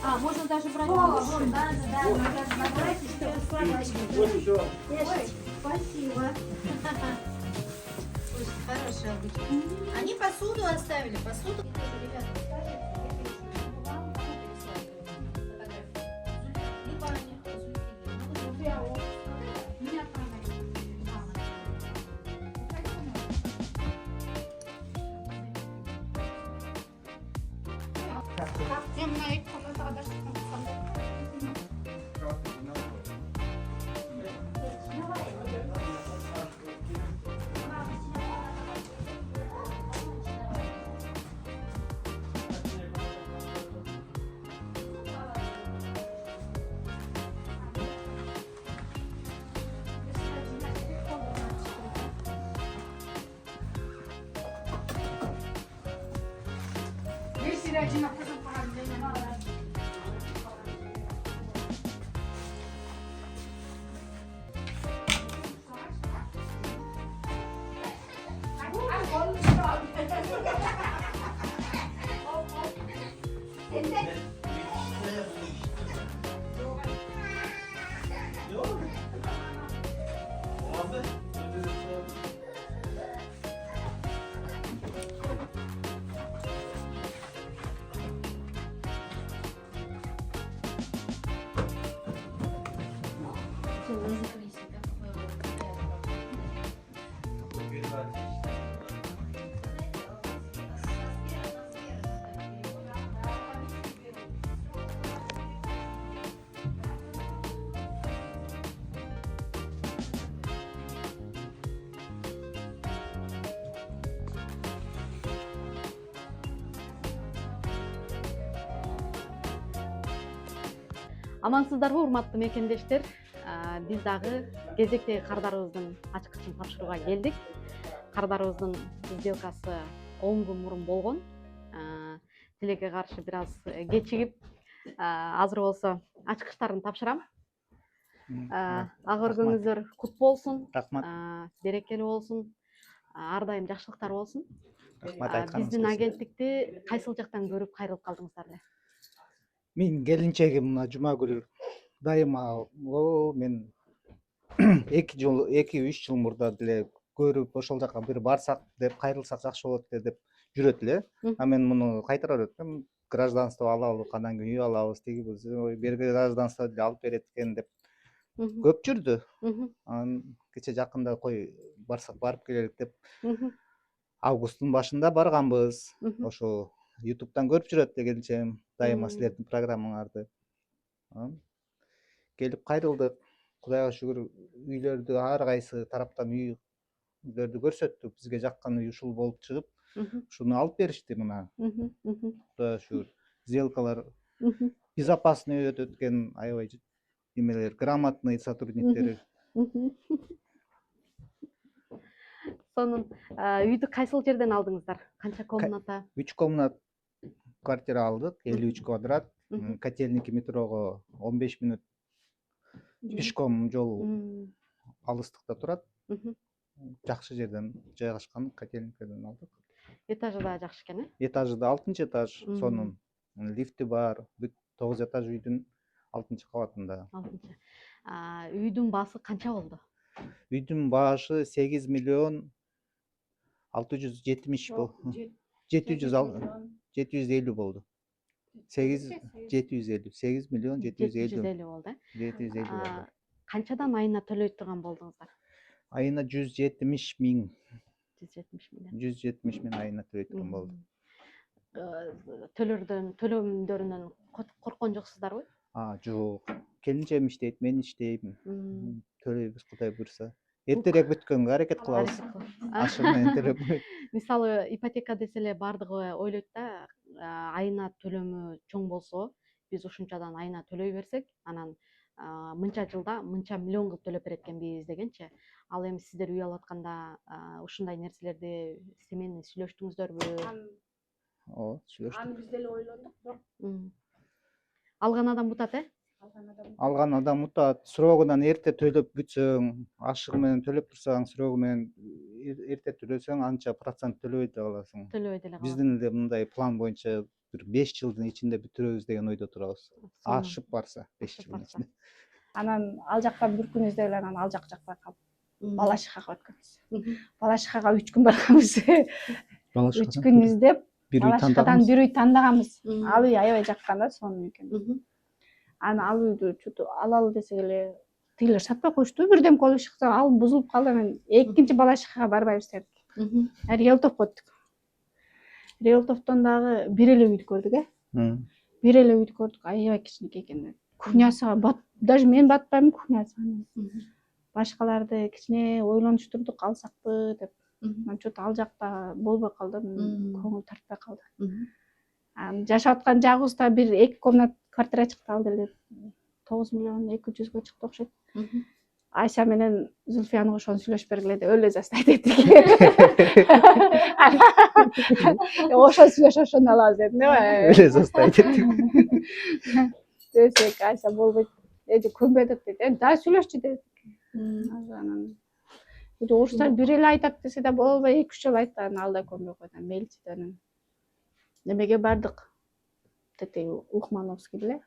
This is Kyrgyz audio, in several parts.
А, можно даже брать О, больше. да, давайте, чтобы складывать. Ой, спасибо. Очень хорошая обычно. Они посуду оставили, посуду. Амансыздарбы, урматтуу мекендештер. Биз дагы кезектеги кардарыбыздын ачкычын тапшырууга келдик. Кардарыбыздын сделкасы 10 күн мурун болгон. Тилекке каршы бир аз кечигип, азыр болсо ачкычтарын тапшырам. Ак өргөңүздөр кут болсун. Рахмат. Берекелүү болсун. Ар дайым жакшылыктар болсун. Рахмат айтканыңыз Биздин келсин. агенттикти кайсыл жактан көрүп кайрылып калдыңыздар эле? Мен келинчегим мына жума күнү дайыма мен 2-3 жыл мурда деле көрүп ошол жака бир барсак деп кайрылсак жакшы болот деп жүрөт эле. А мен муну кайтара бердим. Гражданство алабыз, андан кийин үй алабыз, тигибиз, берге гражданство деле алып берет экен деп көп жүрдү. Анан кече жакында кой барсак барып келелик деп августтун башында барганбыз. Ошо YouTube'дан көрүп жүрөт келинчегим дайыма силердин программаңарды. Келип кайрылдык. Кудайга шүгүр, үйлөрдү ар кайсы тараптан үйлөрдү көрсөттү. Бизге жаккан үй ушул болуп чыгып, ушуну алып беришти мына. Кудайга шүгүр. Сделкалар безопасный өтөт экен, аябай немелер, грамотный сотрудниктери. Сонун үйдү кайсыл жерден алдыңыздар? Канча комната? 3 комнат квартира алдык, 53 квадрат. Котельники метрого 15 мүнөт пешком жол алыстыкта турат. Жакшы жерден жайгашкан котельниктерден алдык. Этажы да жакшы экен, Этажы да 6-этаж, сонун лифти бар. 9 этаж үйдүн 6-кабатында. 6. Үйдүн баасы канча болду? Үйдүн башы 8 миллион 670 болду. 750 болду. 8 миллион 750 болду. 750 болду. Канчадан айына төлөй турган болдуңуздар? Айына 170 миң. 170 миң. 170 миң айына төлөй турган болду. Төлөмдөрүнөн корккон жоксуздарбы? Жок. Келинчегим иштейт, мен иштейм. Төлөйбүз Кудай буйрса. Эртерээк бүткөнгө аракет кылабыз. Ашыгына энтерээк. Мисалы, ипотека десе эле бардыгы ойлойт да, айына төлөмү чоң болсо, биз ушунчадан айына төлөй берсек, анан мынча жылда мынча миллион кылып төлөп берет экенбиз дегенчи. Ал эми сиздер үй алып атканда ушундай нерселерди семейный сүйлөштүңүздөрбү? Ооба, сүйлөштүк. Аны биз деле ойлондук, бирок Алган адам бутат, алган адам утат. Срогунан эрте төлөп бүтсөң, ашыгы менен төлөп турсаң, срогу менен эрте төлөсөң анча процент төлөбөй деле каласың. Төлөбөй деле калат. Биздин эле мындай план боюнча бир 5 жылдын ичинде бүтүрөбүз деген ойдо турабыз. Ашып барса 5 жылдын ичинде. Анан ал жактан бир күн издеп эле анан ал жакка калып Балашихага өткөнбүз. Балашихага 3 күн барганбыз. 3 күн издеп Балашихадан бир үй тандаганбыз. Ал үй аябай жаккан да сонун экен. Анан ал үйдү чуту алалы десек эле тигилер сатпай коюшту. Бирдем колу чыкса ал бузулуп калды. Анан экинчи Балашихага барбайбыз дедик. Риэлтов көттүк. Риэлтовдон дагы бир эле үйдү көрдүк, бир эле үйдү көрдүк. Аябай кичинекей экен. Кухнясыга даже мен батпайм кухнясына. Башкаларды кичине ойлонуштурдук алсакпы деп. Мен чөтү ал жакта болбой калдым, көңүл тартпай калды. Жашап аткан жагыбызда бир 2 комнат квартира чыкты, ал деле 9 миллион 200 чыкты окшойт. Айша менен Зульфияны ошону сүйлөшүп бергиле деп өлө застайт эдик. Ошо сүйлөшүп ошону алабыз дедим, Өлө застайт эдик. Десек Айша болбойт. Эди көнбө деп дейт. Да сүйлөшчү дедик. Анан орустар бир эле айтат десе да болбой 2-3 жолу айтты, анан ал да көнбөй койду. Мелчи анан немеге бардык. Тетеги Ухмановский беле?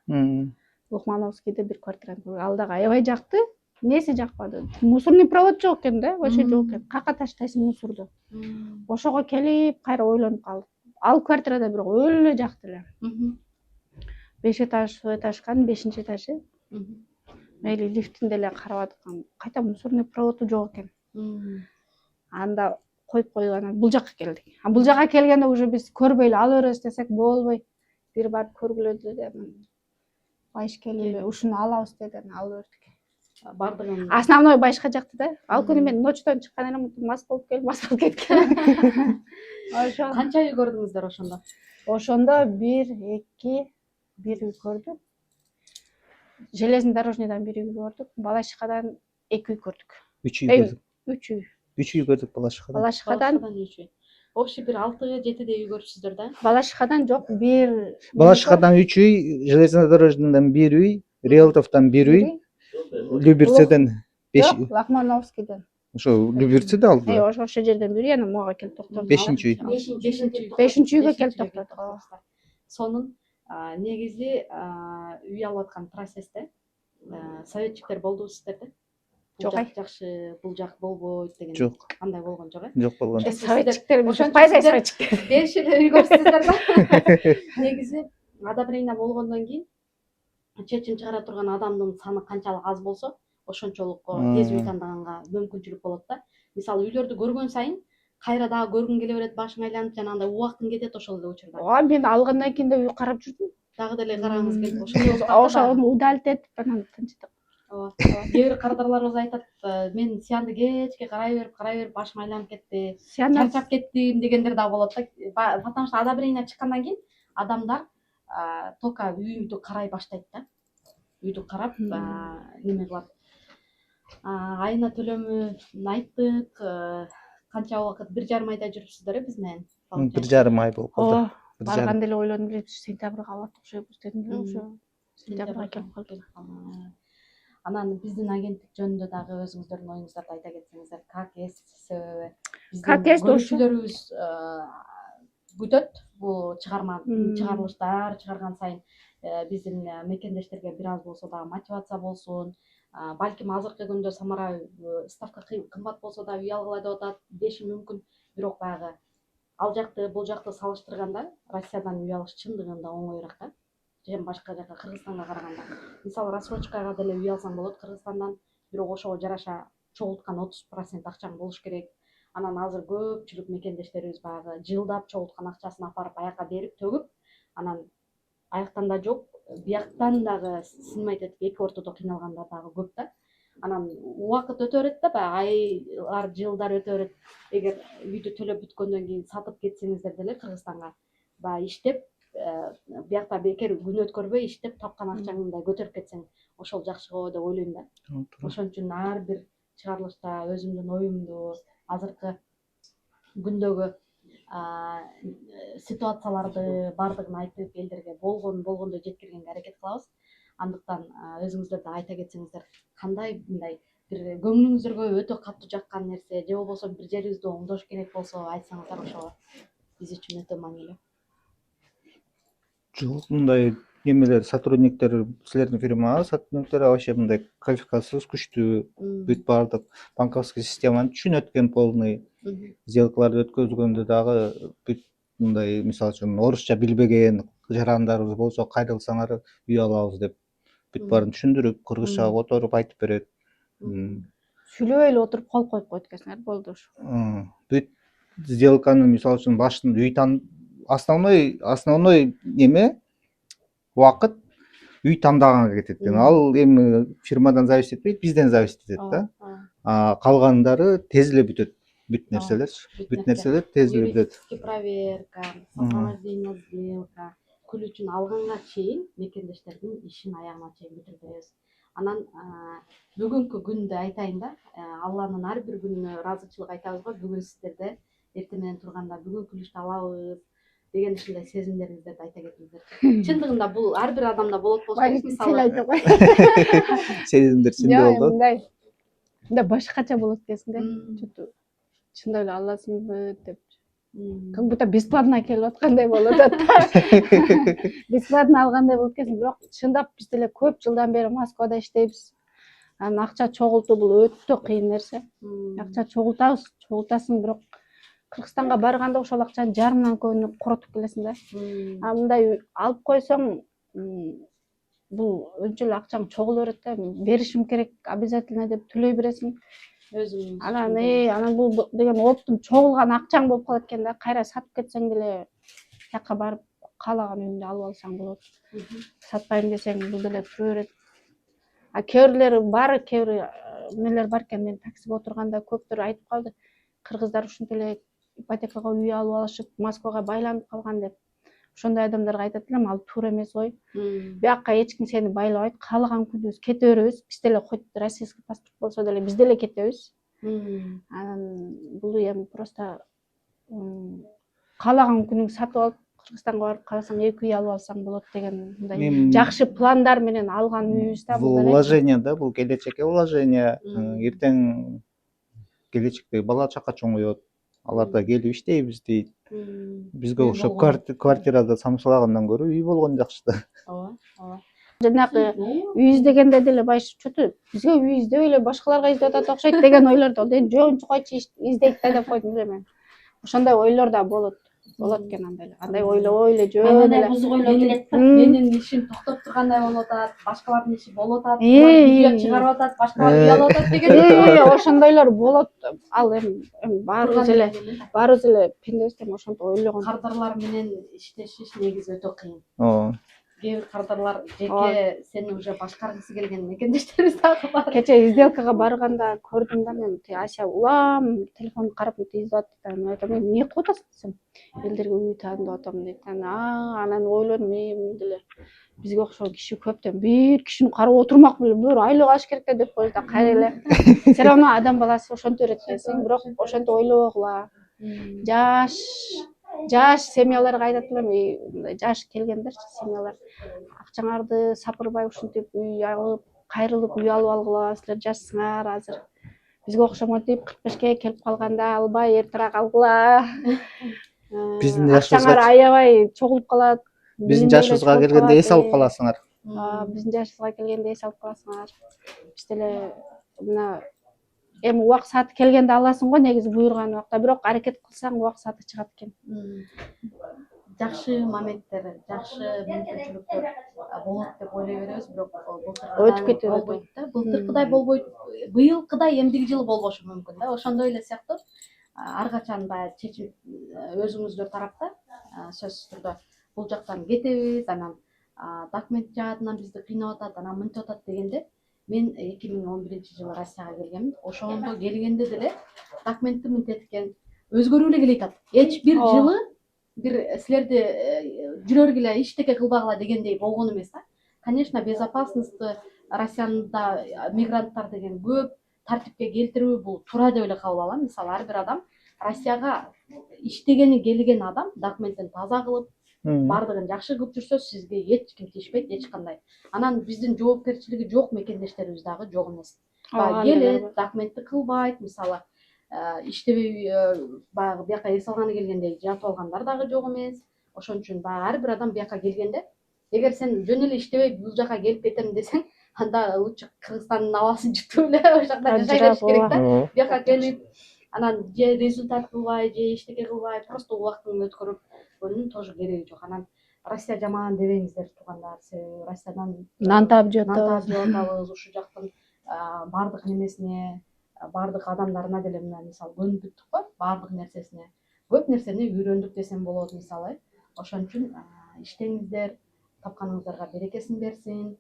Ухмановскийде бир квартираны көрдүк. Ал дагы аябай жакты. Неси жакпады? Мусорный провод жок экен да, ошо жок экен. Какка таштайсың мусорду? Ошого келип, кайра ойлонуп калдык. Ал квартирада бирок өлө эле жакты эле. 5 этаж, су этажкан 5-этажы. Мейли лифтин деле карабадык. Кайта мусорный проводу жок экен. Анда коюп койгон, бул жакка келдик. Бул жакка келгенде уже биз көрбөй эле ала беребиз десек болбой. Бир барып көргүлө деди. Байыш келип ушуну алабыз деди, алып бердик. Бардыгын Основной байышка жакты да. Ал күнү мен ночтон чыккан элем, мас болуп келип, мас болуп кеткен. Ошо. канча үй көрдүңүздөр ошондо? Ошондо 1, 2, бир үй көрдүк. Железный дорожныйдан бир үй көрдүк. Балашихадан 2 үй көрдүк. 3 үй көрдүк. 3 үй. 3 үй көрдүк Балашихадан. Балашихадан 3 үй. Общий бир 6-7 үй көрүпсүздөр да? Балашихадан жок, бир. Балашихадан 3 үй, Железный дорожныйдан 1 үй, Риэлтовдон 1 үй, Люберцеден 5 үй. Лахмановскийден. Ошо Люберцеде алды. Ошо жерден бир, анан мага келип токтодук. 5-үй. 5-үй үйгө келип токтодук. Сонун негизи үй алып аткан процессте советчиктер болдубу сиздерде? Жок. Жакшы, бул жак болбойт деген. Жок. Андай болгон жок, Жок болгон. Советчиктер пайда советчиктер. Беш эле үй көрсүңүздөр да. Негизи одобрение болгондон кийин чечим чыгара турган адамдын саны канчалык аз болсо, ошончолук тез үй тандаганга мүмкүнчүлүк болот да. Мисалы үйлөрдү көргөн сайын кайра дагы көргүң келе берет, башың айланып жанагындай убактың кетет ошол эле учурда. Мен алгандан кийин да үй карап жүрдүм. Дагы деле карагыңыз келип ошону удалить этип анан тынчтык. Кээ бир кардарларыбыз айтат, мен сиянды кечке карай берип башым айланып кетти, чарчап кеттим дегендер да болот да. Потому что одобрение чыккандан кийин адамдар только үйдү карай баштайт да. Үйдү карап неме кылат. Айына төлөмүн айттык. Канча убакыт 1,5 айда жүрүпсүздөр биз менен? 1,5 ай болуп калды. Барганда эле ойлонуп эле сентябрга алат окшойбуз дедим эле, ошо сентябрга келип калдык. Анан биздин агенттик жөнүндө дагы өзүңүздөрдүн оюңуздарды айта кетсеңиздер. ККС себеби ККС көрүүчүлөрүбүз күтөт бул чыгарылыштар чыгарган сайын биздин мекендештерге бир аз болсо дагы мотивация болсун. Балким азыркы күндө Самара ставка кымбат болсо да үй алгыла деп атат, деши мүмкүн. Бирок баягы ал жакты бул жакты салыштырганда Россиядан үй алыш чындыгында оңоюраак да. Башка жака Кыргызстанга караганда. Мисалы рассрочкага деле үй алсаң болот Кыргызстандан, бирок ошого жараша чогулткан 30% акчаң болуш керек. Анан азыр көпчүлүк мекендештерибиз баягы жылдап чогулткан акчасын апарып аяка берип төгүп, анан аяктан да жок, бияктан дагы сынмайт этип эки ортодо кыйналгандар дагы көп да. Анан убакыт өтө берет да, баягы айлар, жылдар өтө берет. Эгер үйдү төлөп бүткөндөн кийин сатып кетсеңиздер деле Кыргызстанга баягы иштеп, биякта бекер күн өткөрбөй иштеп тапкан акчаңды мындай көтөрүп кетсең, ошол жакшы го деп ойлойм да. Ошон үчүн ар бир чыгарылышта өзүмдүн оюмду, азыркы күндөгү ситуацияларды бардыгын айтып, элдерге болгондой жеткиргенге аракет кылабыз. Андыктан өзүңүздөр да айта кетсеңиздер, кандай мындай бир көңүлүңүздөргө өтө катуу жаккан нерсе же болбосо бир жерибизди оңдош керек болсо айтсаңыздар ошо биз үчүн өтө маанилүү. Жок, мындай немелер сотрудниктер, силердин фирманын сотрудниктери вообще мындай квалификациясы күчтүү, бүт баардык банковский системаны түшүнөт экен полный. Сделкаларды өткөзгөндө дагы бүт мындай мисалы үчүн орусча билбеген жарандарыбыз болсо кайрылсаңар үй алабыз деп бүт баарын түшүндүрүп, кыргызчага которуп айтып берет. Сүйлөбөй эле отуруп кол коюп койт экенсиңер, болду ушу. Бүт сделканы мисалы үчүн башында основной неме убакыт үй тандаганга кетет экен. Ал эми фирмадан зависит этпейт, бизден зависит этет да. Калгандары тез эле бүтөт. Бүт нерселер тез эле бүтөт. Юридический проверка, сопровождение сделка, ключун алганга чейин мекендештердин ишин аягына чейин бүтүрүп анан бүгүнкү күндү айтайын да, Алланын ар бир күнүнө ыраазычылык айтабыз го. Бүгүн сиздерде эртең менен турганда бүгүн ключту алабыз деген ушундай сезимдериңиздерди айта кетиңиздерчи. Чындыгында бул ар бир адамда болот болуш керек, мисалы. Айта кой. Сезимдер сенде болду. Мындай башкача болот экенсиң да. Чөтү чындап эле аласыңбы деп. Как будто бесплатно келип аткандай болуп атат. Бесплатно алгандай болуп кетсиң, бирок чындап биз деле көп жылдан бери Москвада иштейбиз. Анан акча чогултуу бул өтө кыйын нерсе. Акча чогултасың, бирок Кыргызстанга барганда ошол акчанын жарымынан көбүн коротуп келесиң да. Мындай алып койсоң, бул өлчө эле акчаң чогула берет да. Беришим керек обязательно деп төлөй бересиң. Анан бул деген оптум чогулган акчаң болуп калат экен да. Кайра сатып кетсең деле жака барып каалаган үйүңдү алып алсаң болот. Сатпайм десең бул деле тура берет. Кээ бирлери бар, кээ бир эмелер бар экен. Мен таксиге отурганда көптөр айтып калды. Кыргыздар ушинтип эле ипотекага үй алып алышып, Москвага байланып калган деп. Ошондой адамдарга айтат элем, ал туура эмес ой. Биякка эч ким сени байлабайт. Каалаган күнүбүз кете беребиз. Биз деле хоть российский паспорт болсо деле биз деле кетебиз. Анан бул эми просто каалаган күнүң сатып алып, Кыргызстанга барып кааласаң 2 үй алып алсаң болот деген мындай жакшы пландар менен алган үйүбүз да. Бул вложение да, бул келечекке вложение. Эртең келечекте бала чака чоңоет. Алар да келип иштейбиз дейт. Бизге окшоп квартирада самсалагандан көрө үй болгон жакшы да. Ооба. Жанагы үй издегенде деле байшы чөтү бизге үй издебей эле башкаларга издеп атат окшойт деген ойлорду эми жоончу койчу издейт да деп койдум эле. Ошондой ойлор да болот экен андай эле. Андай ойлобой эле жөн эле бузуп келет да. Менин ишим токтоп тургандай болуп атат, башкалардын иши болуп атат, видео чыгарып атат, башкалар үй алып атат деген. Ошондойлор болот. Ал эми баарыбыз эле пендебиз да, ошентип ойлогон. Кардарлар менен иштешиш негизи өтө кыйын. Кээ бир кардарлар жеке сени уже башкаргысы келген мекендештерибиз дагы бар. Кече сделкага барганда көрдүм да мен, Ася улам телефон карап издеп атат. Мен айтам, эмне кылып атасың десем, элдерге үй тандап атам дейт. Анан ойлодум, мен деле бизге окшогон киши көп да, бир кишини карап отурмак беле, бир айлык алыш керек да деп койду да, кайра эле. Все равно адам баласы ошентип берет экенсиң, бирок ошентип ойлобогула. Жаш семьяларга айтат элем, мындай жаш келгендерчи семьялар, акчаңарды сапырбай ушинтип үй алып, кайрылып үй алып алгыла, силер жашсыңар азыр. Бизге окшомонтип 45ке келип калганда албай эртерээк алгыла. Биздин жашыбызга аябай чогулуп калат. Биздин жашыбызга келгенде эс алып каласыңар. Биздин жашыбызга келгенде эс алып каласыңар. Биз деле мына эми убак сааты келгенде аласың го, негизи буйруган убакта, бирок аракет кылсаң убак сааты чыгат экен. Жакшы моменттер, жакшы мүмкүнчүлүктөр болот деп ойлой беребиз, бирок өтүп кетет да. Былтыркыдай болбойт, быйылкыдай эмдиги жылы болбошу мүмкүн да. Ошондой эле сыяктуу ар качан баягы чечим өзүңүздөр тарапта сөзсүз түрдө бул жактан кетебиз, анан документ жаатынан бизди кыйнап атат, анан мынтип атат дегенде, мен 2011-жылы Россияга келгем. Ошондо келгенде деле документти мынтет экен, өзгөрүп эле келе атат. Эч бир жылы бир силерди жүрөргүлө иштеке кылбагыла дегендей болгон эмес да. Конечно, безопасности Россияда мигранттар деген көп, тартипке келтирүү бул туура деп эле кабыл алам. Мисалы ар бир адам Россияга иштегени келген адам документин таза кылып, баардыгын жакшы кылып жүрсө сизге эч ким тийишпейт эч кандай. Анан биздин жоопкерчилиги жок мекендештерибиз дагы жок эмес. Келет, документти кылбайт, мисалы иштебей баягы бияка эс алганы келгенде жатып алгандар дагы жок эмес. Ошон үчүн баягы ар бир адам бияка келгенде, эгер сен жөн эле иштебей бул жака келип кетем десең, анда лучше Кыргызстандын абасын жутуп эле ошол жакта жашай бериш керек да. Бияка келип, анан же результат кылбай, же эчтеке кылбай, просто убактын өткөрүп тоже кереги жок. Анан Россия жаман дебеңиздер туугандар, себеби Россиядан нан таап жеп атабыз, ушул жактын баардык немесине, баардык адамдарына деле мына мисалы көнүп бүттүк го, баардык нерсесине. Көп нерсени үйрөндүк десем болот мисалы. Ошон үчүн иштеңиздер, тапканыңыздарга берекесин берсин.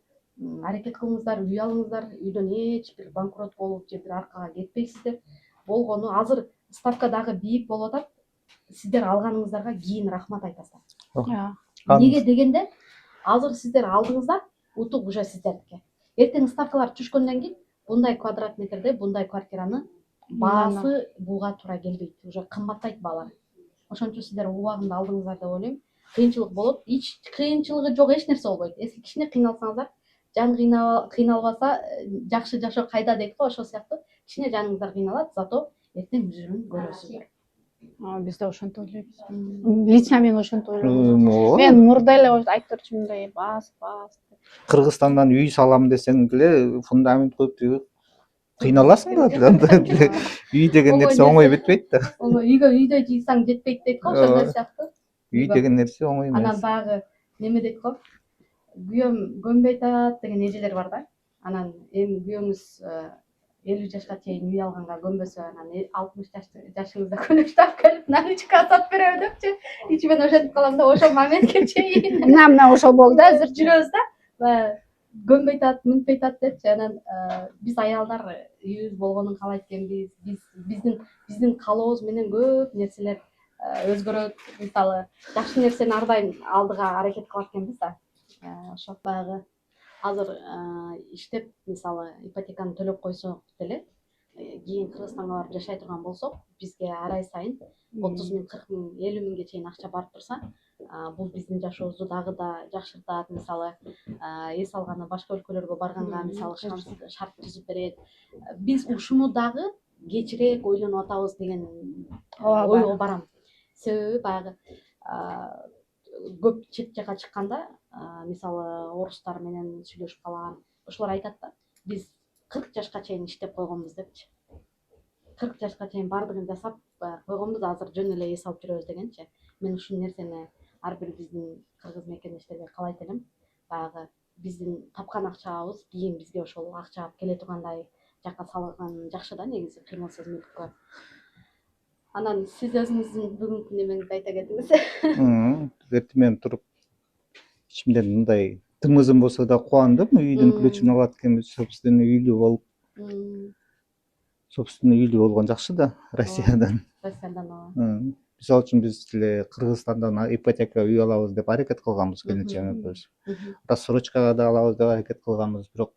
Аракет кылыңыздар, үй алыңыздар, үйдөн эч бир банкрот болуп же бир аркага кетпейсиздер. Болгону азыр ставка дагы бийик болуп атат. Сиздер алганыңыздарга кийин рахмат айтасыздар. Неге дегенде, азыр сиздер алдыңыздар, утук уже сиздердики. Эртең ставкалар түшкөндөн кийин bunday kvadrat metrде bunday квартираны баасы буга туура келбейт, уже кымбаттайт баалары. Ошон үчүн сиздер убагында алдыңыздар деп ойлойм. Кыйынчылык болот, эч кыйынчылыгы жок эч нерсе болбойт. Эсил кичине кыйналсаңыздар, жан кыйналбаса жакшы жашоо кайда дейт го, ошол сыяктуу кичине жаныңыздар кыйналат, зато эртең жүзүрүн көрөсүздөр. Биз да ошентип ойлойбуз. Лично мен ошентип ойлойм. Мен мурда эле айтып турчумун, бас. Кыргызстандан үй салам десең деле фундамент коюп тигип кыйналасың да. Үй деген нерсе оңой бүтпөйт да. Үйгө үйдө жыйсаң жетпейт дейт го, ошондой сыяктуу. Үй деген нерсе оңой эмес. Анан баягы неме дейт го, күйөөм көнбөй атат деген эжелер бар да. Анан эми күйөөңүз 50 жашка чейин үй алганга көнбөсө, анан 60 жашыңызда көнүштап келип, наличка сатып береби депчи. Ичимен ошентип калам да, ошол моментке чейин. Мына ошол болду азыр жүрөбүз да. Баягы көнбөй атат, мүнтпөй атат депчи. Анан биз аялдар үйүбүз болгонун каалайт экенбиз. Биздин каалообуз менен көп нерселер өзгөрөт. Мисалы, жакшы нерсени ар дайым алдыга аракет кылат экенбиз да. Ошол баягы азыр иштеп, мисалы, ипотеканы төлөп койсок деле, кийин Кыргызстанга барып жашай турган болсок, бизге ар ай сайын 30 миң, 40 миң, 50 миңге чейин акча барып турса, бул биздин жашообузду дагы да жакшыртат. Мисалы, эс алганы башка өлкөлөргө барганга, мисалы, шарт түзүп берет. Биз ушуну дагы кечирээк ойлонуп атабыз деген ойго барам. Себеби баягы көп чет жака чыкканда, мисалы, орустар менен сүйлөшүп калган, ошолор айтат да, биз 40 жашка чейин иштеп койгонбуз депчи. 40 жашка чейин баардыгын жасап койгонбуз, азыр жөн эле эс алып жүрөбүз дегенчи. Мен ушул нерсени ар бир биздин кыргыз мекендештерге каалайт элем. Баягы биздин тапкан акчабыз кийин бизге ошол акча келе тургандай жакка салган жакшы да, негизи кыймылсыз мүлккө. Анан сиз өзүңүздүн бүгүнкү немеңизди айта кетиңиз. Эртең туруп ичимден мындай тымызым болсо да кубандым. Үйдүн ключун алат экенбиз, собственный үйлүү болгон жакшы да, Россиядан. Мисалы үчүн биз деле Кыргызстандан ипотека үй алабыз деп аракет кылганбыз келинчегибиз. Рассрочкага да алабыз деп аракет кылганбыз, бирок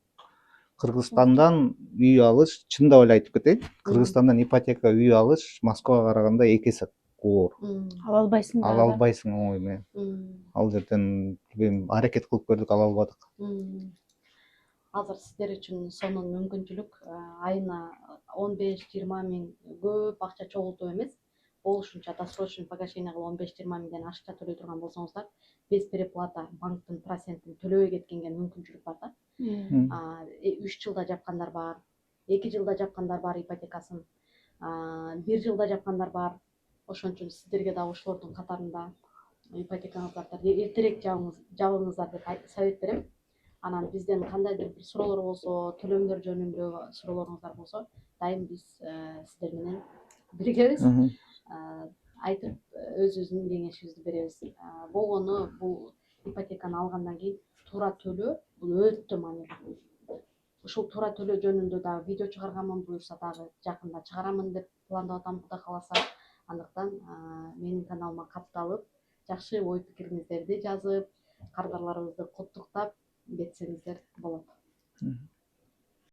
Кыргызстандан үй алыш, чындап эле айтып кетейин, Кыргызстандан ипотека үй алыш Москвага караганда 2 эсе оор. Ала албайсың да. Ала албайсың оңой менен. Ал жерден аракет кылып көрдүк, ала албадык. Азыр сиздер үчүн сонун мүмкүнчүлүк, айына 15-20 миң көп акча чогултуу эмес. Болушунча досрочный погашение кылып 15-20 миңден ашыкча төлөй турган болсоңуздар, без переплата банктын процентин төлөбөй кеткенге мүмкүнчүлүк бар да. 3 жылда жапкандар бар, 2 жылда жапкандар бар ипотекасын, 1 жылда жапкандар бар. Ошон үчүн сиздерге да ошолордун катарында ипотекаңыздарды эртерээк жабыңыздар деп совет берем. Анан бизден кандайдыр бир суроолор болсо, төлөмдөр жөнүндө суроолоруңуздар болсо, дайым биз сиздер менен биргебиз. Айтып өзүбүздүн кеңешибизди беребиз. Болгону бул ипотеканы алгандан кийин туура төлөө, бул өтө маанилүү. Ушул туура төлөө жөнүндө дагы видео чыгарганмын, буюрса дагы жакында чыгарамын деп пландап атам, Кудай кааласа. Андыктан менин каналыма катталып, жакшы ой пикириңиздерди жазып, кардарларыбызды куттуктап кетсеңиздер болот.